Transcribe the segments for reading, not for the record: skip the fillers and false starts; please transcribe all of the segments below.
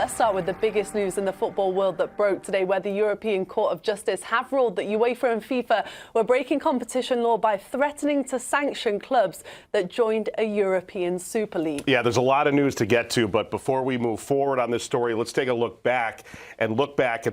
let's start with the biggest news in the football world that broke today, where the European Court of Justice have ruled that UEFA and FIFA were breaking competition law by threatening to sanction clubs that joined a European Super League. Yeah, there's a lot of news to get to, but before we move forward on this story, let's take a look back at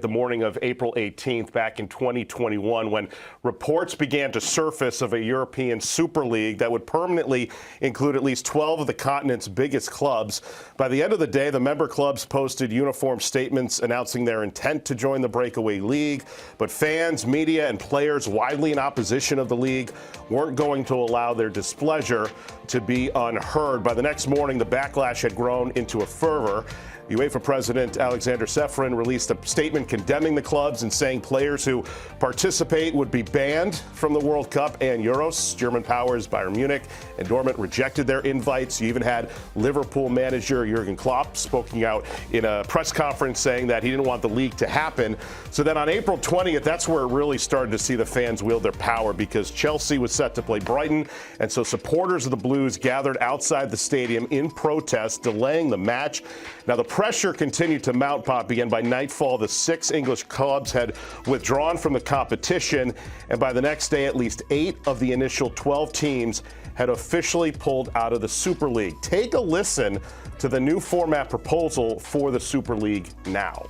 the morning of April 18th, back in 2021, when reports began to surface of a European Super League that would permanently include at least 12 of the continent's biggest clubs. By the end of the day, the member clubs posted uniform statements announcing their intent to join the breakaway league, but fans, media, and players widely in opposition of the league weren't going to allow their displeasure to be unheard. By the next morning, the backlash had grown into a fervor. UEFA President Alexander Ceferin released a statement condemning the clubs and saying players who participate would be banned from the World Cup and Euros. German powers Bayern Munich and Dortmund rejected their invites. You even had Liverpool manager Jurgen Klopp speaking out in a press conference saying that he didn't want the league to happen. So then on April 20th, that's where it really started to see the fans wield their power, because Chelsea was set to play Brighton, and so supporters of the Blues gathered outside the stadium in protest, delaying the match. Now, the pressure continued to mount, Poppy, and by nightfall, the 6 English clubs had withdrawn from the competition, and by the next day, at least 8 of the initial 12 teams had officially pulled out of the Super League. Take a listen to the new format proposal for the Super League now.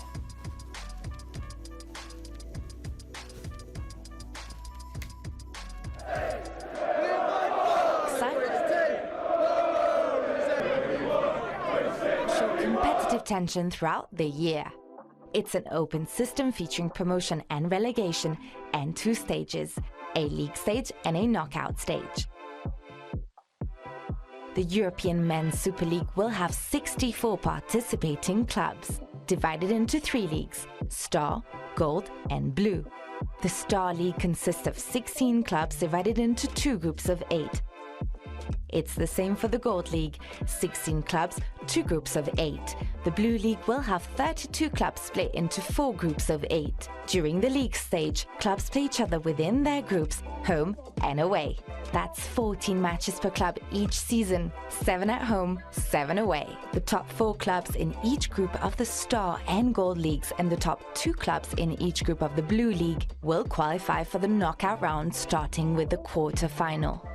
Tension throughout the year. It's an open system featuring promotion and relegation and 2 stages, a league stage and a knockout stage. The European Men's Super League will have 64 participating clubs, divided into 3 leagues: Star, Gold and Blue. The Star League consists of 16 clubs divided into 2 groups of 8. It's the same for the Gold League, 16 clubs, 2 groups of 8. The Blue League will have 32 clubs split into 4 groups of 8. During the league stage, clubs play each other within their groups, home and away. That's 14 matches per club each season, 7 at home, 7 away. The top 4 clubs in each group of the Star and Gold Leagues and the top 2 clubs in each group of the Blue League will qualify for the knockout round, starting with the quarter-final.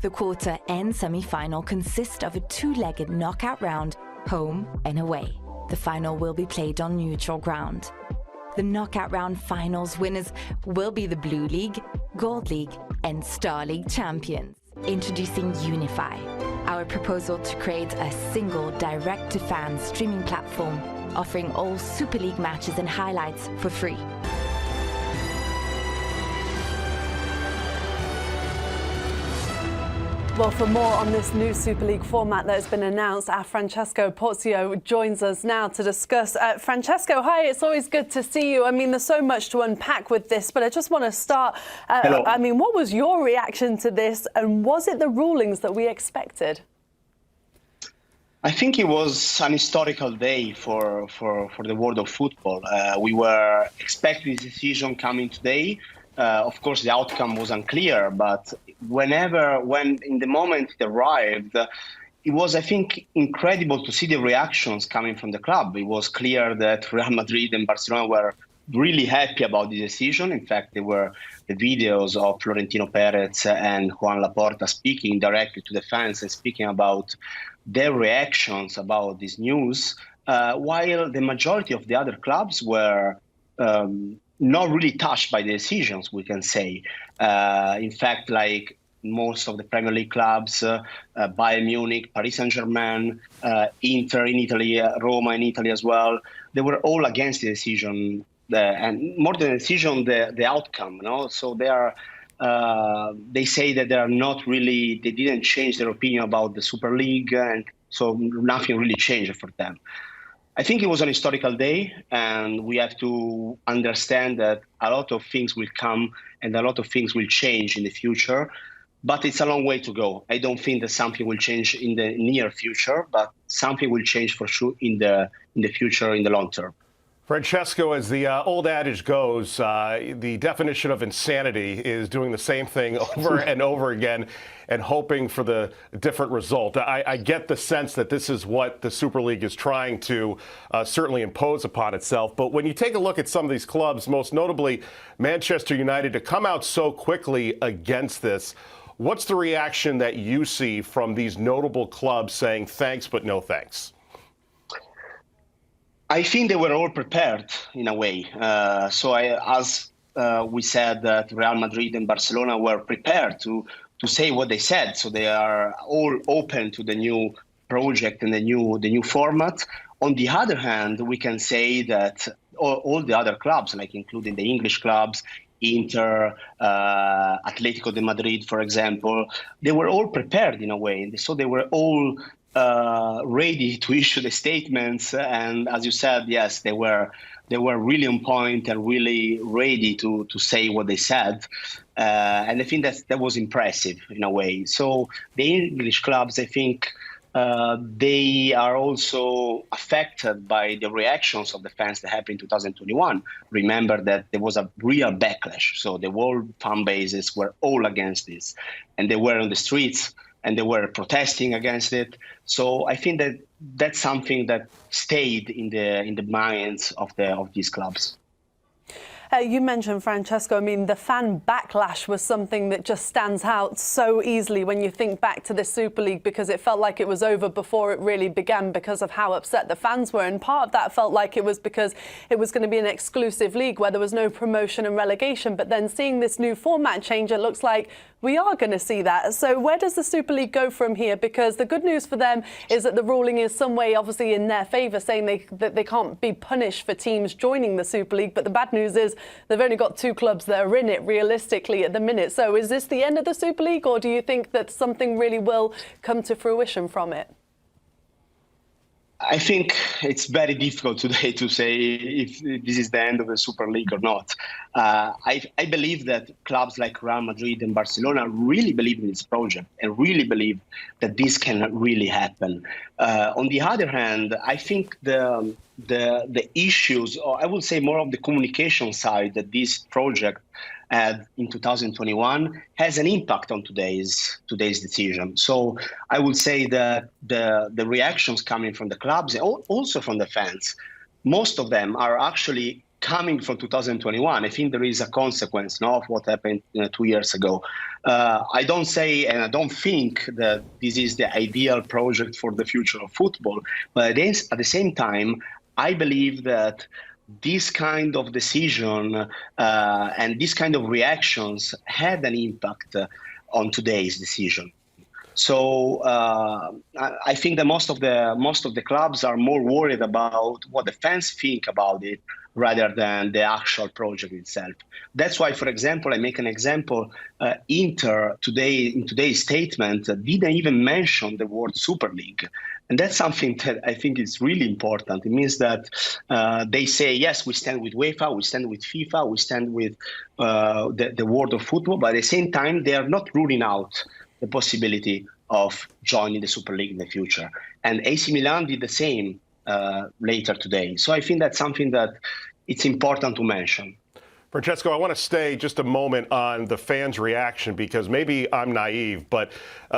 The quarter and semi-final consist of a 2-legged knockout round, home and away. The final will be played on neutral ground. The knockout round finals winners will be the Blue League, Gold League and Star League champions. Introducing Unify, our proposal to create a single direct-to-fan streaming platform offering all Super League matches and highlights for free. Well, for more on this new Super League format that has been announced, our Francesco Porzio joins us now to discuss. Francesco, hi, it's always good to see you. I mean, there's so much to unpack with this, but I just want to start. Hello. I mean, what was your reaction to this, and was it the rulings that we expected? I think it was an historical day for the world of football. We were expecting this decision coming today. Of course, the outcome was unclear, but when in the moment it arrived, it was, I think, incredible to see the reactions coming from the club. It was clear that Real Madrid and Barcelona were really happy about the decision. In fact, there were the videos of Florentino Perez and Juan Laporta speaking directly to the fans and speaking about their reactions about this news, while the majority of the other clubs were not really touched by the decisions, we can say. In fact, like most of the Premier League clubs, Bayern Munich, Paris Saint-Germain, Inter in Italy, Roma in Italy as well, they were all against the decision, and more than the decision, the outcome. So they say that they didn't change their opinion about the Super League, and so nothing really changed for them. I think it was an historical day, and we have to understand that a lot of things will come and a lot of things will change in the future, but it's a long way to go. I don't think that something will change in the near future, but something will change for sure in the future, in the long term. Francesco, as the old adage goes, the definition of insanity is doing the same thing over and over again and hoping for the different result. I get the sense that this is what the Super League is trying to certainly impose upon itself. But when you take a look at some of these clubs, most notably Manchester United, to come out so quickly against this, what's the reaction that you see from these notable clubs saying thanks but no thanks? I think they were all prepared in a way. As we said, that Real Madrid and Barcelona were prepared to say what they said. So they are all open to the new project and the new format. On the other hand, we can say that all the other clubs, like including the English clubs, Inter, Atletico de Madrid, for example, they were all prepared in a way. So they were all ready to issue the statements, and as you said, yes, they were really on point and really ready to say what they said, and I think that was impressive in a way. So the English clubs, I think, they are also affected by the reactions of the fans that happened in 2021. Remember that there was a real backlash, so the whole fan bases were all against this, and they were on the streets and they were protesting against it. So I think that that's something that stayed in the minds of these clubs. You mentioned, Francesco, I mean, the fan backlash was something that just stands out so easily when you think back to this Super League, because it felt like it was over before it really began because of how upset the fans were. And part of that felt like it was because it was going to be an exclusive league where there was no promotion and relegation. But then seeing this new format change, it looks like we are going to see that. So where does the Super League go from here? Because the good news for them is that the ruling is some way obviously in their favour, saying that they can't be punished for teams joining the Super League. But the bad news is they've only got 2 clubs that are in it realistically at the minute. So is this the end of the Super League, or do you think that something really will come to fruition from it? I think it's very difficult today to say if this is the end of the Super League or not. I believe that clubs like Real Madrid and Barcelona really believe in this project and really believe that this can really happen. On the other hand, I think the issues, or I would say more of the communication side that this project had in 2021 has an impact on today's decision. So I would say that the reactions coming from the clubs and also from the fans, most of them are actually coming from 2021. I think there is a consequence of what happened 2 years ago. I don't say, and I don't think that this is the ideal project for the future of football, but at the same time, I believe that this kind of decision and this kind of reactions had an impact on today's decision. So I think that most of the clubs are more worried about what the fans think about it rather than the actual project itself. That's why, for example, I make an example. Inter today in today's statement didn't even mention the word Super League. And that's something that I think is really important. It means that they say, yes, we stand with UEFA, we stand with FIFA, we stand with the world of football, but at the same time, they are not ruling out the possibility of joining the Super League in the future. And AC Milan did the same later today. So I think that's something that it's important to mention. Francesco, I want to stay just a moment on the fans' reaction, because maybe I'm naive, but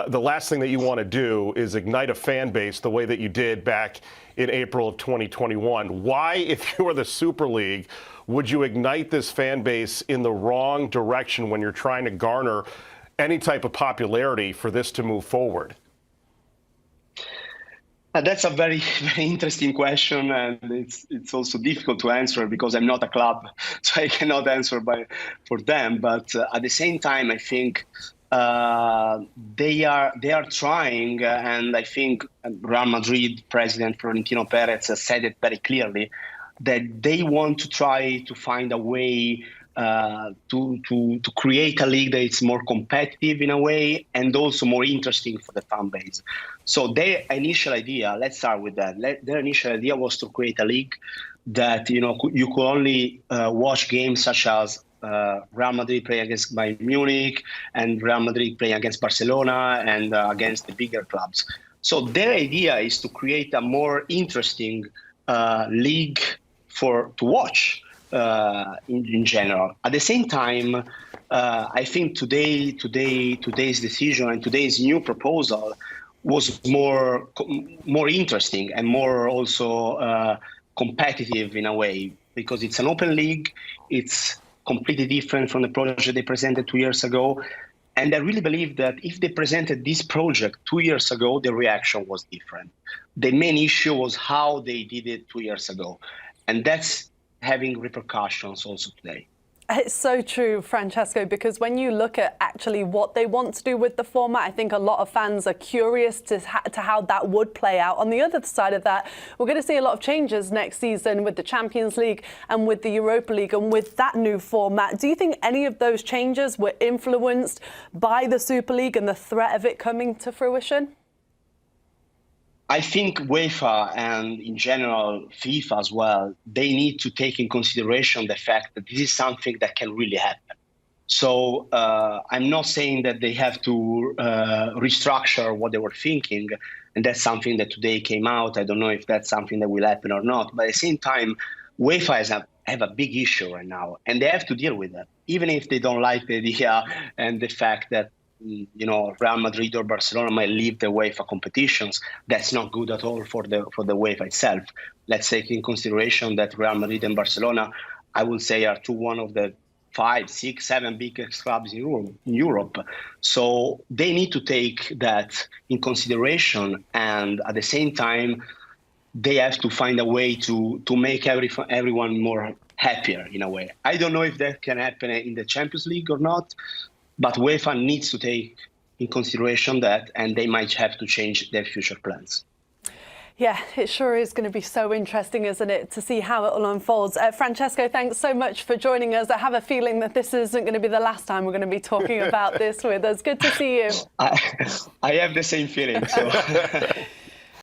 the last thing that you want to do is ignite a fan base the way that you did back in April of 2021. Why, if you were the Super League, would you ignite this fan base in the wrong direction when you're trying to garner any type of popularity for this to move forward? That's a very, very interesting question, and it's also difficult to answer because I'm not a club, so I cannot answer for them. But at the same time, I think they are trying, and I think Real Madrid president Florentino Perez has said it very clearly, that they want to try to find a way to create a league that is more competitive in a way and also more interesting for the fan base. So their initial idea, let's start with that. Their initial idea was to create a league that you could only watch games such as Real Madrid play against Bayern Munich and Real Madrid play against Barcelona and against the bigger clubs. So their idea is to create a more interesting league to watch in general. At the same time, I think today's decision and today's new proposal was more interesting and more also competitive in a way, because it's an open league. It's completely different from the project they presented 2 years ago. And I really believe that if they presented this project 2 years ago, the reaction was different. The main issue was how they did it 2 years ago. And that's having repercussions also today. It's so true, Francesco, because when you look at actually what they want to do with the format, I think a lot of fans are curious to how that would play out. On the other side of that, we're going to see a lot of changes next season with the Champions League and with the Europa League and with that new format. Do you think any of those changes were influenced by the Super League and the threat of it coming to fruition? I think UEFA and in general FIFA as well, they need to take in consideration the fact that this is something that can really happen. So I'm not saying that they have to restructure what they were thinking, and that's something that today came out. I don't know if that's something that will happen or not, but at the same time, UEFA have a big issue right now, and they have to deal with that, even if they don't like the idea and the fact that Real Madrid or Barcelona might leave the UEFA competitions. That's not good at all for the UEFA itself. Let's take in consideration that Real Madrid and Barcelona, I would say, are one of the 5, 6, 7 biggest clubs in Europe. So they need to take that in consideration, and at the same time, they have to find a way to make everyone more happier in a way. I don't know if that can happen in the Champions League or not, but UEFA needs to take in consideration that, and they might have to change their future plans. Yeah, it sure is going to be so interesting, isn't it, to see how it all unfolds. Francesco, thanks so much for joining us. I have a feeling that this isn't going to be the last time we're going to be talking about this with us. Good to see you. I have the same feeling. So.